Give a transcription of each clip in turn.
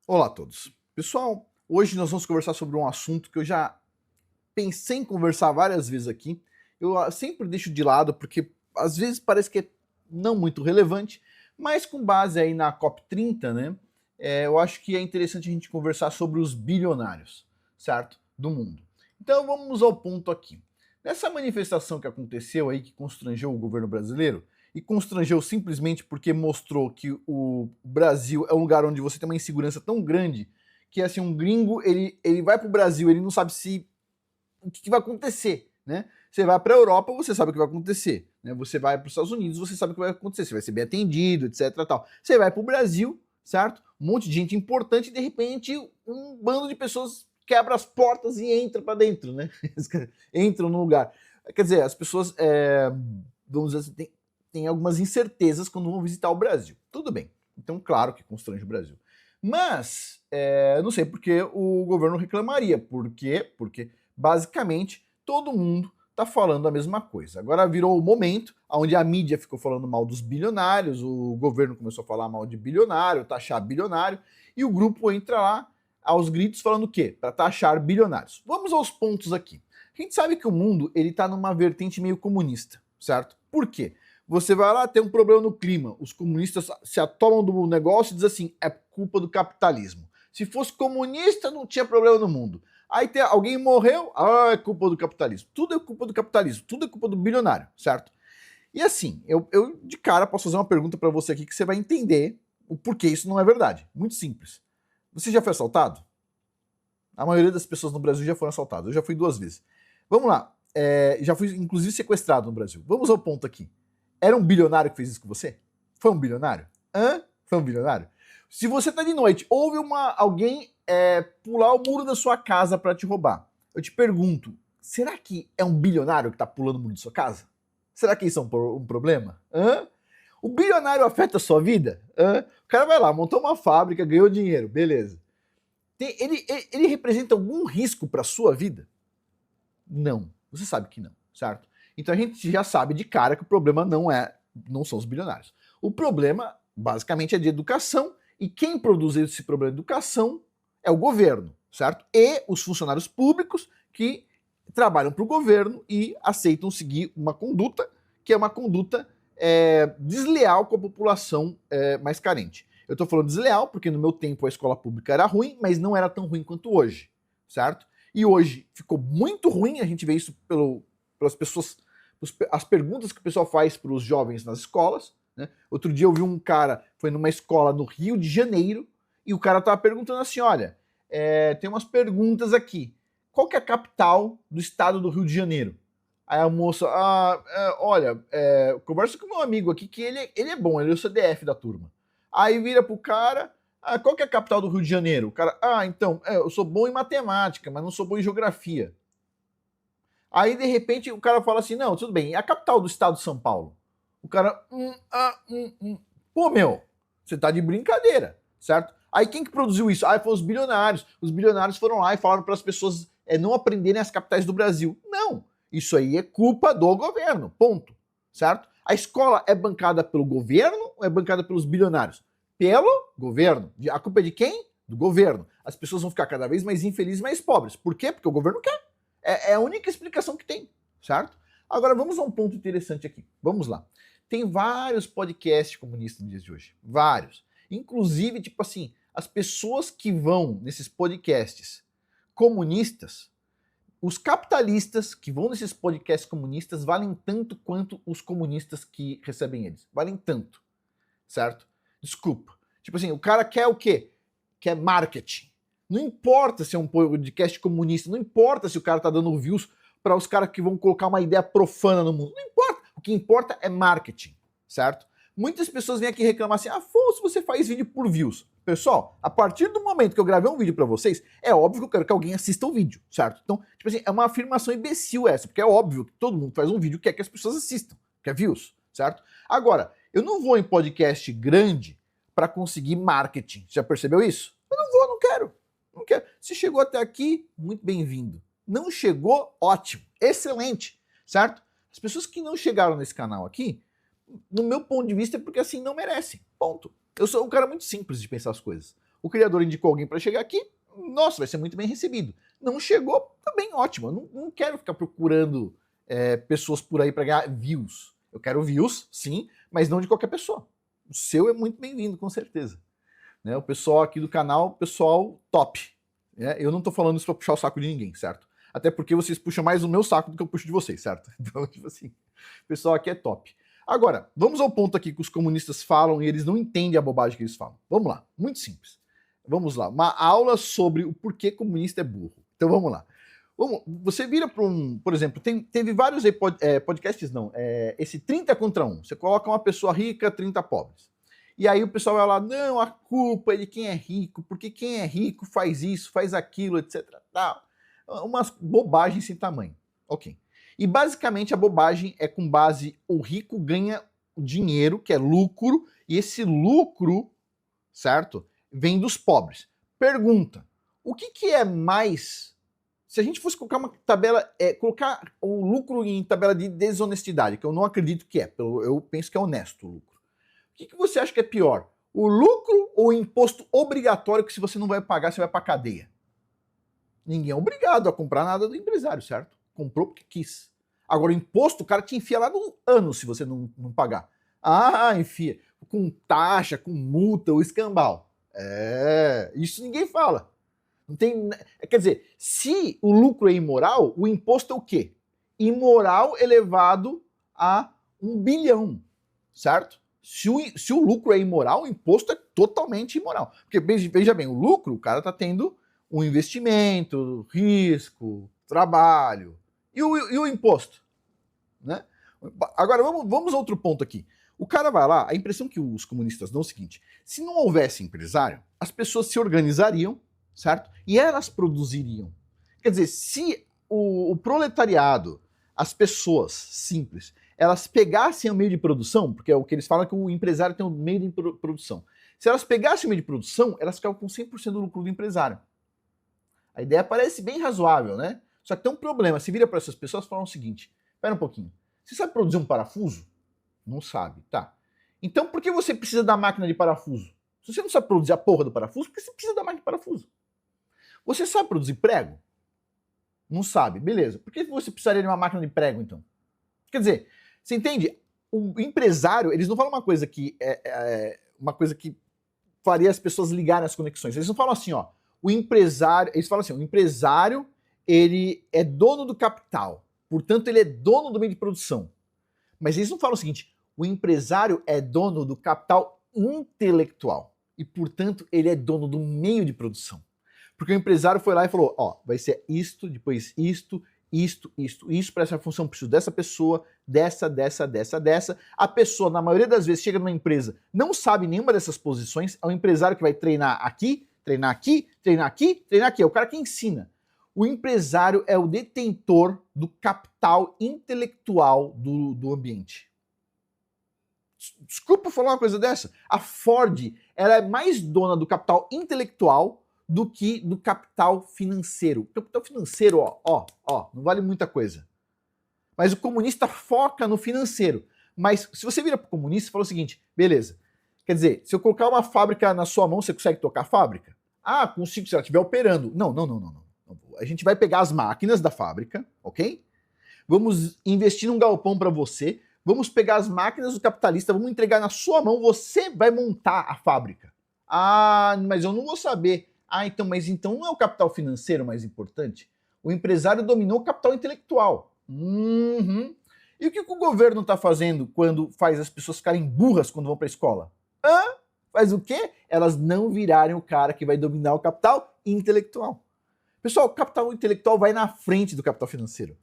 Olá a todos. Pessoal, hoje nós vamos conversar sobre um assunto que eu já pensei em conversar várias vezes aqui. Eu sempre deixo de lado porque às vezes parece que é não muito relevante, mas com base aí na COP30, né? Eu acho que é interessante a gente conversar sobre os bilionários, certo? Do mundo. Então vamos ao ponto aqui. Nessa manifestação que aconteceu aí, que constrangeu o governo brasileiro, e constrangeu simplesmente porque mostrou que o Brasil é um lugar onde você tem uma insegurança tão grande que assim um gringo ele vai para o Brasil, ele não sabe se o que vai acontecer, né? Você vai para a Europa, você sabe o que vai acontecer, né? Você vai para os Estados Unidos, você sabe o que vai acontecer, você vai ser bem atendido, etc. Tal. Você vai para o Brasil, certo? Um monte de gente importante e de repente um bando de pessoas quebra as portas e entra para dentro, né? Entram no lugar. Quer dizer, as pessoas, vamos dizer assim, tem algumas incertezas quando vão visitar o Brasil. Tudo bem. Então, claro que constrange o Brasil. Mas, não sei por que o governo reclamaria. Por quê? Porque, basicamente, todo mundo está falando a mesma coisa. Agora virou o momento onde a mídia ficou falando mal dos bilionários, o governo começou a falar mal de bilionário, taxar bilionário, e o grupo entra lá aos gritos falando o quê? Para taxar bilionários. Vamos aos pontos aqui. A gente sabe que o mundo ele está numa vertente meio comunista, certo? Por quê? Você vai lá, tem um problema no clima. Os comunistas se atolam do negócio e dizem assim, é culpa do capitalismo. Se fosse comunista, não tinha problema no mundo. Aí alguém morreu, é culpa do capitalismo. Tudo é culpa do capitalismo, tudo é culpa do bilionário, certo? E assim, eu de cara posso fazer uma pergunta para você aqui que você vai entender o porquê isso não é verdade. Muito simples. Você já foi assaltado? A maioria das pessoas no Brasil já foram assaltadas. Eu já fui 2 vezes. Vamos lá. Já fui, inclusive, sequestrado no Brasil. Vamos ao ponto aqui. Era um bilionário que fez isso com você? Foi um bilionário? Foi um bilionário? Se você tá de noite, houve alguém pular o muro da sua casa para te roubar. Eu te pergunto, será que é um bilionário que tá pulando o muro da sua casa? Será que isso é um problema? O bilionário afeta a sua vida? O cara vai lá, montou uma fábrica, ganhou dinheiro, beleza. Ele representa algum risco para sua vida? Não. Você sabe que não, certo? Então a gente já sabe de cara que o problema não são os bilionários. O problema, basicamente, é de educação, e quem produz esse problema de educação é o governo, certo? E os funcionários públicos que trabalham para o governo e aceitam seguir uma conduta que é uma conduta desleal com a população mais carente. Eu estou falando desleal porque no meu tempo a escola pública era ruim, mas não era tão ruim quanto hoje, certo? E hoje ficou muito ruim, a gente vê isso pelas pessoas, as perguntas que o pessoal faz para os jovens nas escolas, né? Outro dia eu vi um cara, foi numa escola no Rio de Janeiro, e o cara estava perguntando assim, olha, tem umas perguntas aqui, qual que é a capital do estado do Rio de Janeiro? Aí a moça, olha, conversa com meu amigo aqui, que ele é bom, ele é o CDF da turma. Aí vira pro cara, qual que é a capital do Rio de Janeiro? O cara, então, eu sou bom em matemática, mas não sou bom em geografia. Aí, de repente, o cara fala assim, não, tudo bem, e a capital do estado de São Paulo? O cara, Pô, meu, você tá de brincadeira, certo? Aí quem que produziu isso? Foram os bilionários. Os bilionários foram lá e falaram para as pessoas não aprenderem as capitais do Brasil. Não, isso aí é culpa do governo, ponto, certo? A escola é bancada pelo governo ou é bancada pelos bilionários? Pelo governo. A culpa é de quem? Do governo. As pessoas vão ficar cada vez mais infelizes, mais pobres. Por quê? Porque o governo quer. É a única explicação que tem, certo? Agora vamos a um ponto interessante aqui. Vamos lá. Tem vários podcasts comunistas nos dias de hoje. Vários. Inclusive, tipo assim, as pessoas que vão nesses podcasts comunistas, os capitalistas que vão nesses podcasts comunistas valem tanto quanto os comunistas que recebem eles. Valem tanto, certo? Desculpa. Tipo assim, o cara quer o quê? Quer marketing. Não importa se é um podcast comunista, não importa se o cara tá dando views para os caras que vão colocar uma ideia profana no mundo. Não importa. O que importa é marketing, certo? Muitas pessoas vêm aqui reclamar assim, Afonso, você faz vídeo por views. Pessoal, a partir do momento que eu gravei um vídeo para vocês, é óbvio que eu quero que alguém assista o vídeo, certo? Então, tipo assim, é uma afirmação imbecil essa, porque é óbvio que todo mundo faz um vídeo e quer que as pessoas assistam, quer views, certo? Agora, eu não vou em podcast grande para conseguir marketing. Já percebeu isso? Eu não vou, não quero. Não quero. Se chegou até aqui, muito bem-vindo. Não chegou, ótimo, excelente, certo? As pessoas que não chegaram nesse canal aqui, no meu ponto de vista, é porque assim não merecem, ponto. Eu sou um cara muito simples de pensar as coisas. O criador indicou alguém para chegar aqui, nossa, vai ser muito bem recebido. Não chegou, também ótimo. Eu não quero ficar procurando pessoas por aí para ganhar views. Eu quero views, sim, mas não de qualquer pessoa. O seu é muito bem-vindo, com certeza. Né? O pessoal aqui do canal, pessoal top. Né? Eu não tô falando isso para puxar o saco de ninguém, certo? Até porque vocês puxam mais o meu saco do que eu puxo de vocês, certo? Então, tipo assim, o pessoal aqui é top. Agora, vamos ao ponto aqui que os comunistas falam e eles não entendem a bobagem que eles falam. Vamos lá, muito simples. Vamos lá, uma aula sobre o porquê comunista é burro. Então vamos lá. Você vira para por exemplo, teve vários podcasts, não, esse 30 contra 1. Você coloca uma pessoa rica, 30 pobres. E aí o pessoal vai lá, não, a culpa é de quem é rico, porque quem é rico faz isso, faz aquilo, etc. Tal. Umas bobagens sem tamanho. Ok. E basicamente a bobagem é com base, o rico ganha dinheiro, que é lucro, e esse lucro, certo, vem dos pobres. Pergunta, o que é mais... Se a gente fosse colocar uma tabela, colocar o lucro em tabela de desonestidade, que eu não acredito que eu penso que é honesto o lucro. O que você acha que é pior? O lucro ou o imposto obrigatório que se você não vai pagar, você vai pra cadeia? Ninguém é obrigado a comprar nada do empresário, certo? Comprou porque quis. Agora, o imposto, o cara te enfia lá no ano se você não pagar. Ah, enfia. Com taxa, com multa, o escambau. Isso ninguém fala. Não tem, quer dizer, se o lucro é imoral, o imposto é o quê? Imoral elevado a 1 bilhão, certo? Se o lucro é imoral, o imposto é totalmente imoral. Porque, veja bem, o lucro, o cara está tendo um investimento, risco, trabalho. E o imposto? Né? Agora, vamos a outro ponto aqui. O cara vai lá, a impressão que os comunistas dão é o seguinte, se não houvesse empresário, as pessoas se organizariam, certo? E elas produziriam. Quer dizer, se o proletariado, as pessoas simples, elas pegassem o meio de produção, porque é o que eles falam que o empresário tem um meio de produção. Se elas pegassem o meio de produção, elas ficavam com 100% do lucro do empresário. A ideia parece bem razoável, né? Só que tem um problema. Se vira para essas pessoas e fala o seguinte, espera um pouquinho, você sabe produzir um parafuso? Não sabe, tá. Então por que você precisa da máquina de parafuso? Se você não sabe produzir a porra do parafuso, por que você precisa da máquina de parafuso? Você sabe produzir prego? Não sabe, beleza. Por que você precisaria de uma máquina de prego, então? Quer dizer, você entende? O empresário, eles não falam uma coisa que faria as pessoas ligarem as conexões. Eles não falam assim, ó, o empresário, eles falam assim, o empresário, ele é dono do capital, portanto ele é dono do meio de produção. Mas eles não falam o seguinte, o empresário é dono do capital intelectual e, portanto, ele é dono do meio de produção. Porque o empresário foi lá e falou, ó, vai ser isto, depois isto para essa função, preciso dessa pessoa, dessa. A pessoa, na maioria das vezes, chega numa empresa, não sabe nenhuma dessas posições, é o empresário que vai treinar aqui, é o cara que ensina. O empresário é o detentor do capital intelectual do ambiente. Desculpa falar uma coisa dessa. A Ford, ela é mais dona do capital intelectual do que do capital financeiro. O capital financeiro, ó, não vale muita coisa. Mas o comunista foca no financeiro. Mas se você vira para o comunista e fala o seguinte, beleza, quer dizer, se eu colocar uma fábrica na sua mão, você consegue tocar a fábrica? Ah, consigo se ela estiver operando. Não. A gente vai pegar as máquinas da fábrica, ok? Vamos investir num galpão para você, vamos pegar as máquinas do capitalista, vamos entregar na sua mão, você vai montar a fábrica. Ah, mas eu não vou saber. Ah, mas então não é o capital financeiro mais importante? O empresário dominou o capital intelectual. E o que o governo está fazendo quando faz as pessoas ficarem burras quando vão para a escola? Faz o quê? Elas não virarem o cara que vai dominar o capital intelectual. Pessoal, o capital intelectual vai na frente do capital financeiro.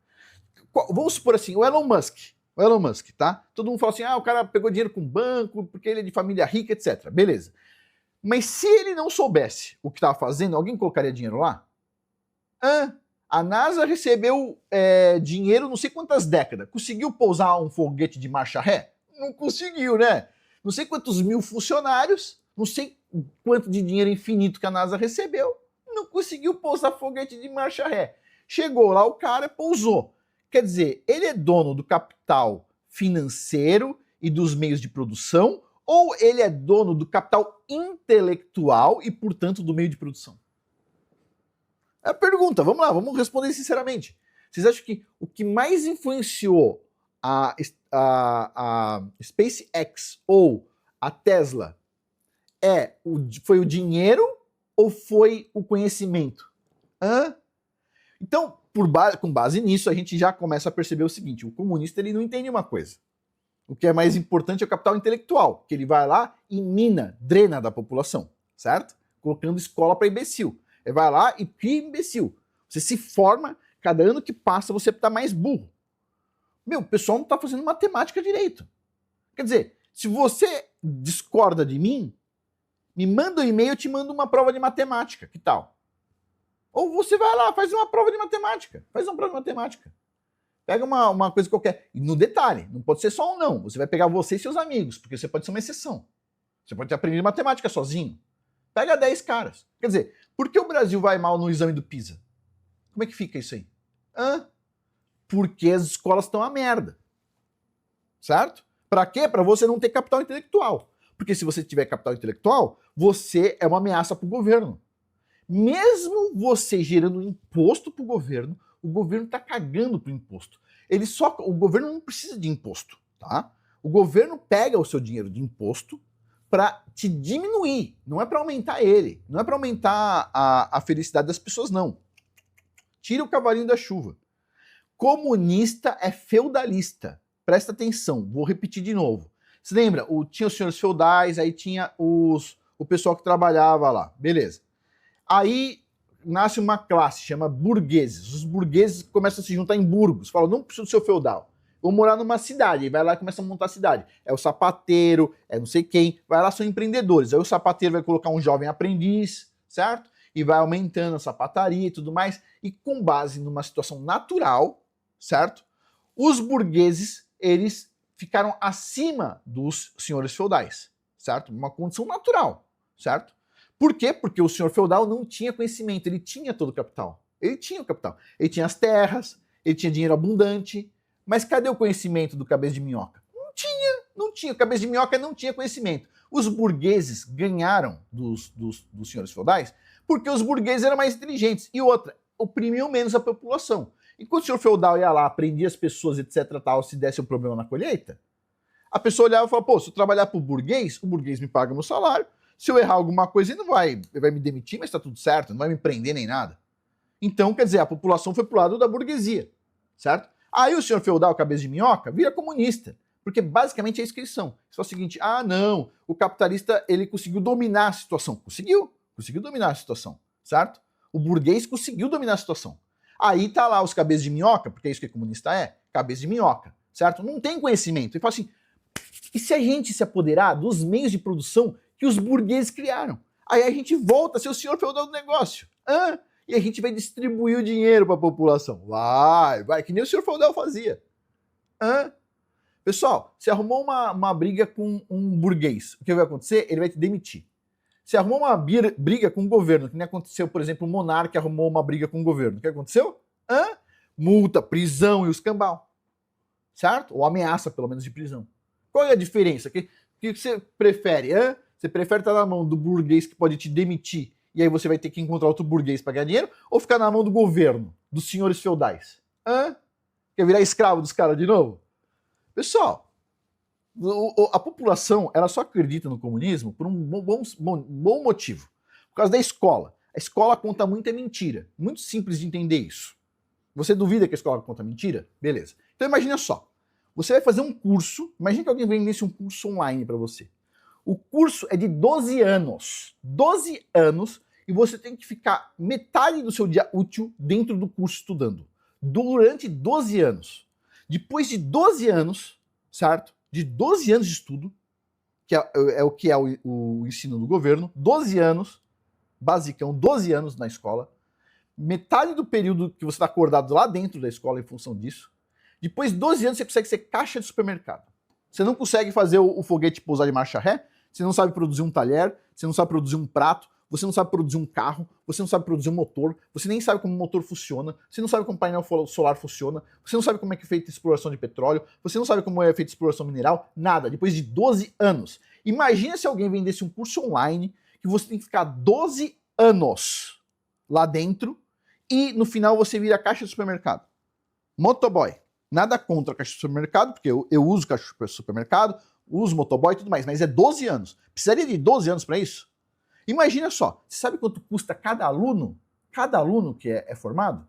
Vamos supor assim, o Elon Musk, tá? Todo mundo fala assim, o cara pegou dinheiro com banco, porque ele é de família rica, etc. Beleza. Mas se ele não soubesse o que estava fazendo, alguém colocaria dinheiro lá? A NASA recebeu dinheiro não sei quantas décadas. Conseguiu pousar um foguete de marcha ré? Não conseguiu, né? Não sei quantos mil funcionários, não sei quanto de dinheiro infinito que a NASA recebeu, não conseguiu pousar foguete de marcha ré. Chegou lá o cara, pousou. Quer dizer, ele é dono do capital financeiro e dos meios de produção, ou ele é dono do capital intelectual e, portanto, do meio de produção? É a pergunta, vamos lá, vamos responder sinceramente. Vocês acham que o que mais influenciou a SpaceX ou a Tesla foi o dinheiro ou foi o conhecimento? Hã? Então, com base nisso, a gente já começa a perceber o seguinte: o comunista ele não entende uma coisa. O que é mais importante é o capital intelectual, que ele vai lá e mina, drena da população, certo? Colocando escola para imbecil. Ele vai lá e cria imbecil. Você se forma, cada ano que passa você está mais burro. Meu, o pessoal não está fazendo matemática direito. Quer dizer, se você discorda de mim, me manda um e-mail, eu te mando uma prova de matemática, que tal? Ou você vai lá, faz uma prova de matemática. Faz uma prova de matemática. Pega uma coisa qualquer. E no detalhe, não pode ser só um não. Você vai pegar você e seus amigos, porque você pode ser uma exceção. Você pode ter aprendido matemática sozinho. Pega 10 caras. Quer dizer, por que o Brasil vai mal no exame do PISA? Como é que fica isso aí? Porque as escolas estão a merda. Certo? Para quê? Para você não ter capital intelectual. Porque se você tiver capital intelectual, você é uma ameaça para o governo. Mesmo você gerando imposto para o governo está cagando pro imposto. O governo não precisa de imposto, tá? O governo pega o seu dinheiro de imposto para te diminuir, não é para aumentar ele, não é para aumentar a felicidade das pessoas, não. Tira o cavalinho da chuva. Comunista é feudalista. Presta atenção, vou repetir de novo. Você lembra? Tinha os senhores feudais, aí tinha o pessoal que trabalhava lá, beleza. Aí nasce uma classe, chama burgueses. Os burgueses começam a se juntar em burgos. Falam, não preciso do seu feudal. Vou morar numa cidade. Aí vai lá e começa a montar a cidade. É o sapateiro, é não sei quem. Vai lá, são empreendedores. Aí o sapateiro vai colocar um jovem aprendiz, certo? E vai aumentando a sapataria e tudo mais. E com base numa situação natural, certo? Os burgueses, eles ficaram acima dos senhores feudais, certo? Uma condição natural, certo? Por quê? Porque o senhor feudal não tinha conhecimento, ele tinha todo o capital. Ele tinha o capital. Ele tinha as terras, ele tinha dinheiro abundante. Mas cadê o conhecimento do cabeça de minhoca? Não tinha. O cabeça de minhoca não tinha conhecimento. Os burgueses ganharam dos senhores feudais porque os burgueses eram mais inteligentes. E outra, oprimiam menos a população. Enquanto o senhor feudal ia lá, prendia as pessoas, etc, tal, se desse um problema na colheita, a pessoa olhava e falava, pô, se eu trabalhar pro burguês, o burguês me paga meu salário. Se eu errar alguma coisa, ele vai me demitir, mas tá tudo certo, não vai me prender nem nada. Então, quer dizer, a população foi pro lado da burguesia, certo? Aí o senhor feudal, cabeça de minhoca, vira comunista, porque basicamente é isso que eles são. Eles falam o seguinte, não, o capitalista, ele conseguiu dominar a situação. Conseguiu dominar a situação, certo? O burguês conseguiu dominar a situação. Aí tá lá os cabeças de minhoca, porque é isso que comunista é, cabeça de minhoca, certo? Não tem conhecimento. Ele fala assim, e se a gente se apoderar dos meios de produção que os burgueses criaram? Aí a gente volta a ser o senhor feudal do negócio. E a gente vai distribuir o dinheiro para a população. Vai, que nem o senhor feudal fazia. Pessoal, se arrumou uma briga com um burguês, o que vai acontecer? Ele vai te demitir. Se arrumou uma briga com o governo, que nem aconteceu, por exemplo, o monarca arrumou uma briga com o governo. O que aconteceu? Multa, prisão e os cambal. Certo? Ou ameaça, pelo menos, de prisão. Qual é a diferença? O que você prefere? Você prefere estar na mão do burguês que pode te demitir e aí você vai ter que encontrar outro burguês para ganhar dinheiro? Ou ficar na mão do governo, dos senhores feudais? Quer virar escravo dos caras de novo? Pessoal, a população ela só acredita no comunismo por um bom motivo. Por causa da escola. A escola conta muita mentira. Muito simples de entender isso. Você duvida que a escola conta mentira? Beleza. Então imagina só. Você vai fazer um curso, imagina que alguém vendesse um curso online para você. O curso é de 12 anos. 12 anos e você tem que ficar metade do seu dia útil dentro do curso estudando. Durante 12 anos. Depois de 12 anos, certo? De 12 anos de estudo, que é o que é o ensino do governo, 12 anos, basicão, 12 anos na escola, metade do período que você está acordado lá dentro da escola em função disso, depois de 12 anos você consegue ser caixa de supermercado. Você não consegue fazer o foguete pousar de marcha ré, você não sabe produzir um talher, você não sabe produzir um prato, você não sabe produzir um carro, você não sabe produzir um motor, você nem sabe como o motor funciona, você não sabe como o painel solar funciona, você não sabe como é que é feita a exploração de petróleo, você não sabe como é feita a exploração mineral, nada, depois de 12 anos. Imagina se alguém vendesse um curso online que você tem que ficar 12 anos lá dentro e no final você vira caixa de supermercado. Motoboy. Nada contra a caixa de supermercado, porque eu uso caixa de supermercado, uso motoboy e tudo mais, mas é 12 anos. Precisaria de 12 anos para isso? Imagina só, você sabe quanto custa cada aluno? Cada aluno que é formado?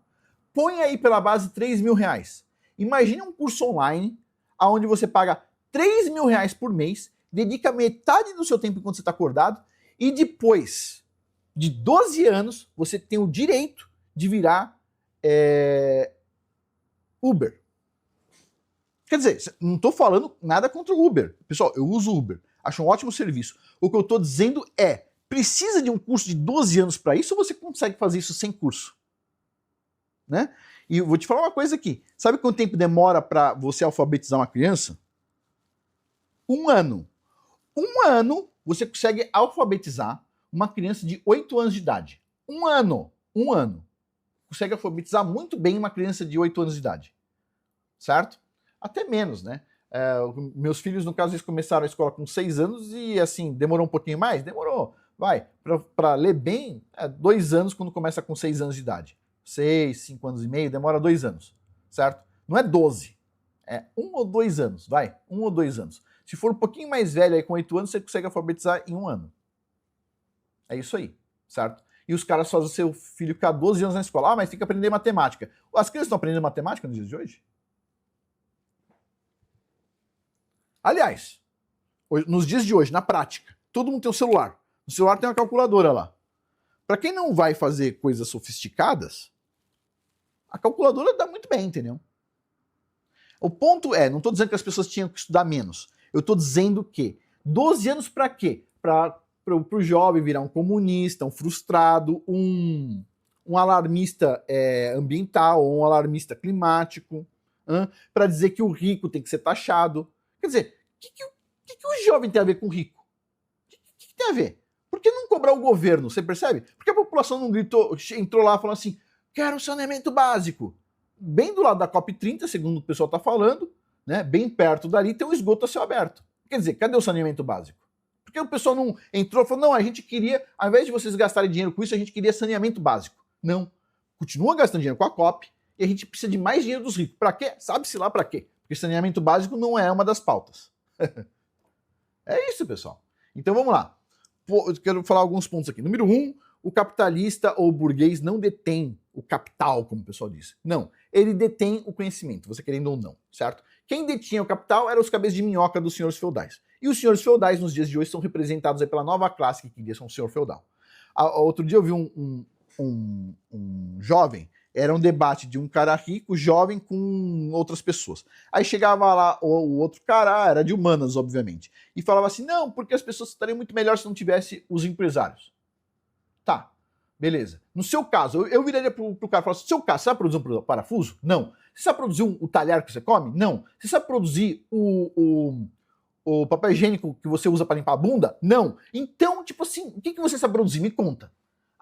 Põe aí pela base 3 mil reais. Imagina um curso online onde você paga 3 mil reais por mês, dedica metade do seu tempo enquanto você está acordado e depois de 12 anos você tem o direito de virar Uber. Quer dizer, não estou falando nada contra o Uber. Pessoal, eu uso Uber, acho um ótimo serviço. O que eu estou dizendo é, precisa de um curso de 12 anos para isso ou você consegue fazer isso sem curso? Né? E eu vou te falar uma coisa aqui. Sabe quanto tempo demora para você alfabetizar uma criança? 1 ano. 1 ano você consegue alfabetizar uma criança de 8 anos de idade. 1 ano. 1 ano. Consegue alfabetizar muito bem uma criança de 8 anos de idade. Certo? Até menos, né? Meus filhos, no caso, eles começaram a escola com 6 anos e, assim, demorou um pouquinho mais? Demorou. Vai. Para ler bem, 2 anos quando começa com 6 anos de idade. 6, 5 anos e meio, demora 2 anos. Certo? Não é 12. É 1 ou 2 anos. Vai. 1 ou 2 anos. Se for um pouquinho mais velho, aí com 8 anos, você consegue alfabetizar em 1 ano. É isso aí. Certo? E os caras fazem o seu filho ficar 12 anos na escola. Ah, mas tem que aprender matemática. As crianças estão aprendendo matemática nos dias de hoje? Aliás, nos dias de hoje, na prática, todo mundo tem um celular. No celular tem uma calculadora lá. Para quem não vai fazer coisas sofisticadas, a calculadora dá muito bem, entendeu? O ponto é, não estou dizendo que as pessoas tinham que estudar menos. Eu estou dizendo que 12 anos para quê? Para o jovem virar um comunista, um frustrado, um alarmista ambiental, ou um alarmista climático, para dizer que o rico tem que ser taxado. Quer dizer, o que o jovem tem a ver com o rico? O que tem a ver? Por que não cobrar o governo? Você percebe? Por que a população não entrou lá falando assim, quero saneamento básico? Bem do lado da COP30, segundo o pessoal está falando, né, bem perto dali tem um esgoto a céu aberto. Quer dizer, cadê o saneamento básico? Por que o pessoal não entrou e falou, não, a gente queria, ao invés de vocês gastarem dinheiro com isso, a gente queria saneamento básico. Não. Continua gastando dinheiro com a COP e a gente precisa de mais dinheiro dos ricos. Para quê? Sabe-se lá para quê? Porque saneamento básico não é uma das pautas. É isso, pessoal. Então vamos lá. Eu quero falar alguns pontos aqui. Número 1, o capitalista ou o burguês não detém o capital, como o pessoal diz. Não, ele detém o conhecimento, você querendo ou não, certo? Quem detinha o capital eram os cabeças de minhoca dos senhores feudais. E os senhores feudais, nos dias de hoje, são representados aí pela nova classe que queria ser um senhor feudal. Outro dia eu vi um jovem, era um debate de um cara rico, jovem, com outras pessoas. Aí chegava lá o outro cara, era de humanas, obviamente, e falava assim, não, porque as pessoas estariam muito melhor se não tivesse os empresários. Tá, beleza. No seu caso, eu viraria pro cara e falaria, no seu caso, você sabe produzir um parafuso? Não. Você sabe produzir o talher que você come? Não. Você sabe produzir o papel higiênico que você usa para limpar a bunda? Não. Então, tipo assim, o que você sabe produzir? Me conta.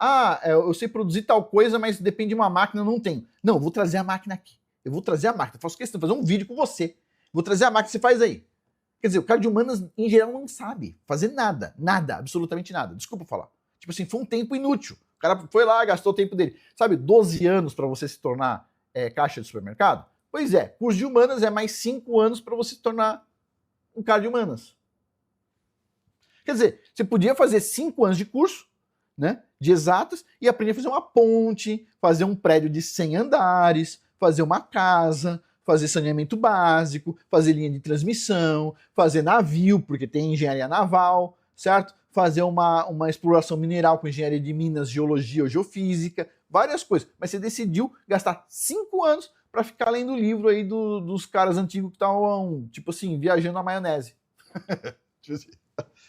Ah, eu sei produzir tal coisa, mas depende de uma máquina, eu não tenho. Não, eu vou trazer a máquina aqui. Eu vou trazer a máquina. Eu faço questão de fazer um vídeo com você. Vou trazer a máquina, você faz aí. Quer dizer, o cara de humanas, em geral, não sabe fazer nada. Nada, absolutamente nada. Desculpa falar. Tipo assim, foi um tempo inútil. O cara foi lá, gastou o tempo dele. Sabe, 12 anos para você se tornar caixa de supermercado? Pois é, curso de humanas é mais 5 anos para você se tornar um cara de humanas. Quer dizer, você podia fazer 5 anos de curso, né, de exatas, e aprender a fazer uma ponte, fazer um prédio de 100 andares, fazer uma casa, fazer saneamento básico, fazer linha de transmissão, fazer navio, porque tem engenharia naval, certo? Fazer uma exploração mineral com engenharia de minas, geologia ou geofísica, várias coisas. Mas você decidiu gastar 5 anos para ficar lendo o livro aí dos caras antigos que estavam, tipo assim, viajando na maionese. Tipo assim.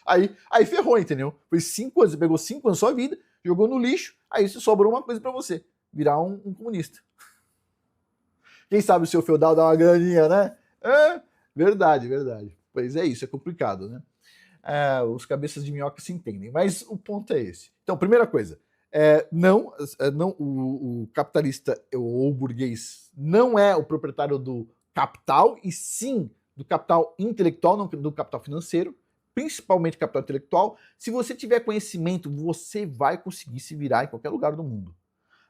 Aí ferrou, entendeu? Foi 5 anos, você pegou 5 anos da sua vida, jogou no lixo, aí sobrou uma coisa para você, virar um comunista. Quem sabe o seu feudal dá uma graninha, né? Verdade, verdade. Pois é isso, é complicado, né? Os cabeças de minhoca se entendem, mas o ponto é esse. Então, primeira coisa, o capitalista ou o burguês não é o proprietário do capital, e sim do capital intelectual, não do capital financeiro. principalmente capital intelectual. Se você tiver conhecimento, você vai conseguir se virar em qualquer lugar do mundo.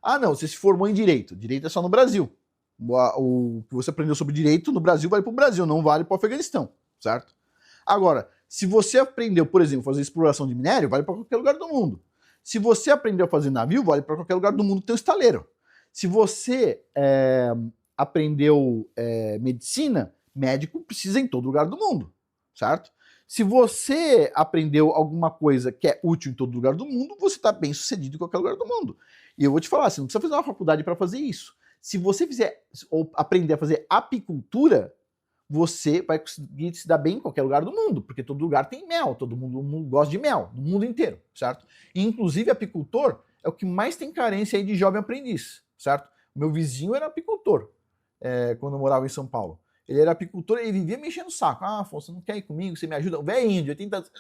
Ah, não, você se formou em direito. Direito é só no Brasil. O que você aprendeu sobre direito no Brasil vale para o Brasil, não vale para o Afeganistão, certo? Agora, se você aprendeu, por exemplo, a fazer exploração de minério, vale para qualquer lugar do mundo. Se você aprendeu a fazer navio, vale para qualquer lugar do mundo que tem um estaleiro. Se você aprendeu medicina, médico precisa em todo lugar do mundo, certo? Se você aprendeu alguma coisa que é útil em todo lugar do mundo, você está bem sucedido em qualquer lugar do mundo. E eu vou te falar, você não precisa fazer uma faculdade para fazer isso. Se você fizer ou aprender a fazer apicultura, você vai conseguir se dar bem em qualquer lugar do mundo, porque todo lugar tem mel, todo mundo gosta de mel, no mundo inteiro, certo? E, inclusive, apicultor é o que mais tem carência aí de jovem aprendiz, certo? O meu vizinho era apicultor, quando eu morava em São Paulo. Ele era apicultor e vivia me enchendo o saco. Ah, Afonso, você não quer ir comigo? Você me ajuda? O velho índio, 80 anos,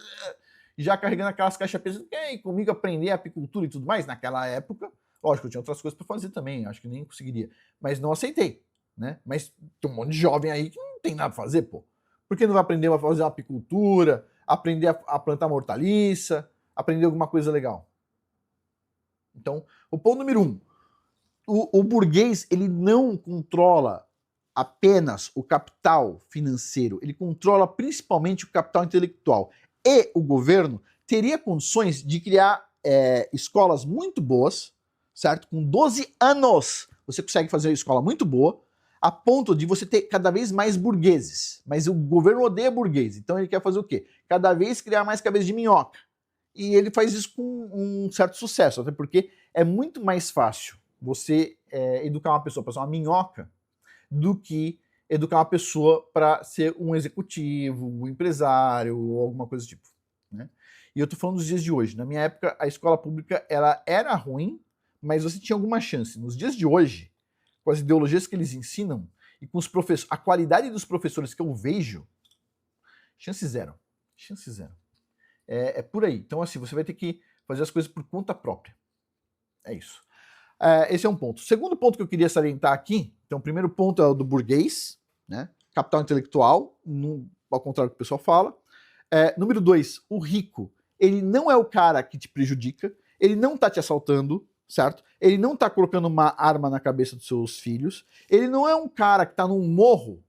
já carregando aquelas caixas pesas, não quer ir comigo aprender apicultura e tudo mais? Naquela época, lógico, eu tinha outras coisas para fazer também, acho que nem conseguiria. Mas não aceitei, né? Mas tem um monte de jovem aí que não tem nada a fazer, pô. Por que não vai aprender a fazer uma apicultura, aprender a plantar uma hortaliça, aprender alguma coisa legal? Então, o ponto número 1. O burguês, ele não controla apenas o capital financeiro, ele controla principalmente o capital intelectual. E o governo teria condições de criar escolas muito boas, certo? Com 12 anos você consegue fazer uma escola muito boa, a ponto de você ter cada vez mais burgueses. Mas o governo odeia burguês, então ele quer fazer o quê? Cada vez criar mais cabeça de minhoca. E ele faz isso com um certo sucesso, até porque é muito mais fácil você educar uma pessoa para ser uma minhoca do que educar uma pessoa para ser um executivo, um empresário ou alguma coisa do tipo, né? E eu tô falando dos dias de hoje. Na minha época, a escola pública ela era ruim, mas você tinha alguma chance. Nos dias de hoje, com as ideologias que eles ensinam e com os professores, a qualidade dos professores que eu vejo, chance zero. Chance zero. É por aí. Então, assim, você vai ter que fazer as coisas por conta própria. É isso. Esse é um ponto. Segundo ponto que eu queria salientar aqui, então o primeiro ponto é o do burguês, né? Capital intelectual, ao contrário do que o pessoal fala. Número 2, o rico, ele não é o cara que te prejudica, ele não tá te assaltando, certo? Ele não tá colocando uma arma na cabeça dos seus filhos, ele não é um cara que tá num morro,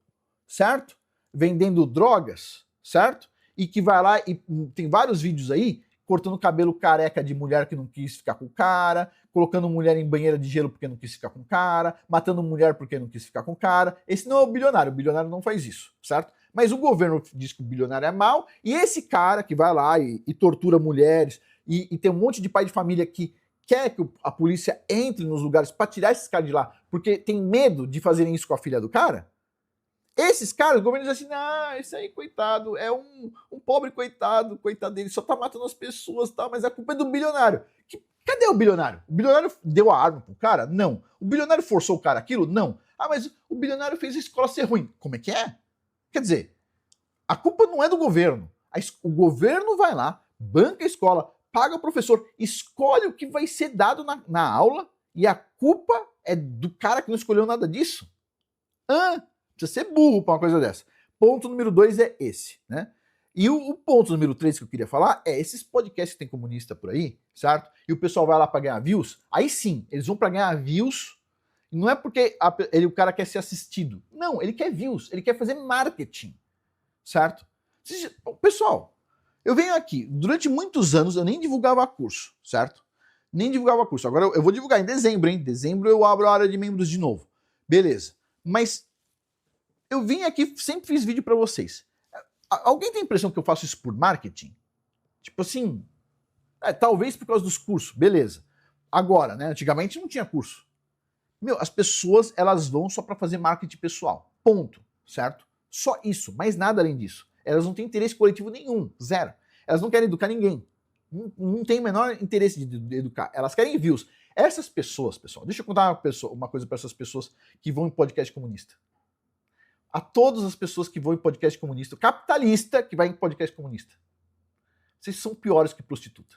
certo? Vendendo drogas, certo? E que vai lá e tem vários vídeos aí cortando cabelo careca de mulher que não quis ficar com o cara, colocando mulher em banheira de gelo porque não quis ficar com o cara, matando mulher porque não quis ficar com o cara. Esse não é o bilionário não faz isso, certo? Mas o governo diz que o bilionário é mau, e esse cara que vai lá e tortura mulheres, e tem um monte de pai de família que quer que a polícia entre nos lugares para tirar esses caras de lá, porque tem medo de fazerem isso com a filha do cara. Esses caras, o governo diz assim, esse aí, coitado, é um pobre coitado dele, só tá matando as pessoas, tá? Mas a culpa é do bilionário. Cadê o bilionário? O bilionário deu a arma pro cara? Não. O bilionário forçou o cara aquilo? Não. Mas o bilionário fez a escola ser ruim. Como é que é? Quer dizer, a culpa não é do governo. O governo vai lá, banca a escola, paga o professor, escolhe o que vai ser dado na aula, e a culpa é do cara que não escolheu nada disso? Precisa ser burro para uma coisa dessa. Ponto número 2 é esse, né? E o ponto número 3 que eu queria falar é esses podcasts que tem comunista por aí, certo? E o pessoal vai lá para ganhar views, aí sim, eles vão para ganhar views, não é porque o cara quer ser assistido. Não, ele quer views, ele quer fazer marketing, certo? Pessoal, eu venho aqui, durante muitos anos eu nem divulgava curso, certo? Nem divulgava curso. Agora eu vou divulgar em dezembro, hein? Em dezembro eu abro a área de membros de novo. Beleza. Mas eu vim aqui, sempre fiz vídeo para vocês. Alguém tem a impressão que eu faço isso por marketing? Tipo assim, talvez por causa dos cursos, beleza. Agora, né, antigamente não tinha curso. As pessoas, elas vão só para fazer marketing pessoal, ponto, certo? Só isso, mais nada além disso. Elas não têm interesse coletivo nenhum, zero. Elas não querem educar ninguém. Não tem o menor interesse de educar. Elas querem views. Essas pessoas, pessoal, deixa eu contar uma coisa para essas pessoas que vão em podcast comunista. A todas as pessoas que vão em podcast comunista, capitalista que vai em podcast comunista. Vocês são piores que prostituta.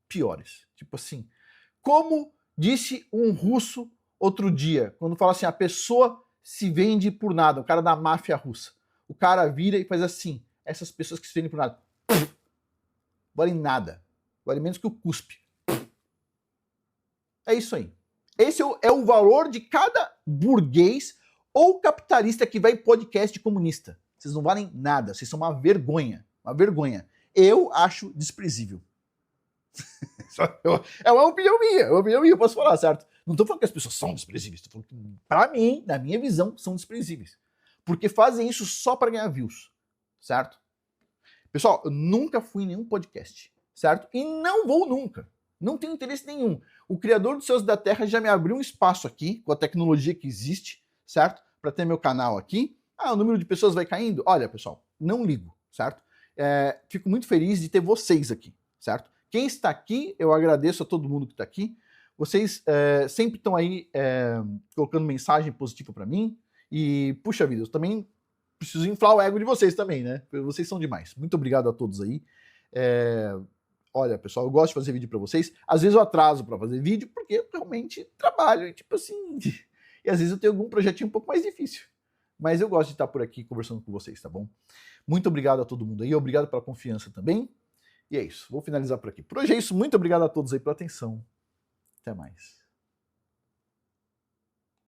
Piores. Tipo assim, como disse um russo outro dia, quando fala assim, a pessoa se vende por nada, o cara da máfia russa. O cara vira e faz assim, essas pessoas que se vendem por nada. valem nada. Vale menos que o cuspe. É isso aí. Esse é o valor de cada burguês ou capitalista que vai em podcast comunista. Vocês não valem nada, vocês são uma vergonha. Uma vergonha. Eu acho desprezível. É uma opinião minha, eu posso falar, certo? Não tô falando que as pessoas são desprezíveis, tô falando que, pra mim, na minha visão, são desprezíveis. Porque fazem isso só para ganhar views, certo? Pessoal, eu nunca fui em nenhum podcast, certo? E não vou nunca. Não tenho interesse nenhum. O Criador dos Céus e da Terra já me abriu um espaço aqui, com a tecnologia que existe, certo? Para ter meu canal aqui. Ah, o número de pessoas vai caindo? Olha, pessoal, não ligo, certo? Fico muito feliz de ter vocês aqui, certo? Quem está aqui, eu agradeço a todo mundo que está aqui. Vocês sempre estão aí colocando mensagem positiva para mim. E, puxa vida, eu também preciso inflar o ego de vocês também, né? Vocês são demais. Muito obrigado a todos aí. Olha, pessoal, eu gosto de fazer vídeo para vocês. Às vezes eu atraso para fazer vídeo porque eu realmente trabalho, tipo assim. E às vezes eu tenho algum projetinho um pouco mais difícil. Mas eu gosto de estar por aqui conversando com vocês, tá bom? Muito obrigado a todo mundo aí. Obrigado pela confiança também. E é isso. Vou finalizar por aqui. Por hoje é isso. Muito obrigado a todos aí pela atenção. Até mais.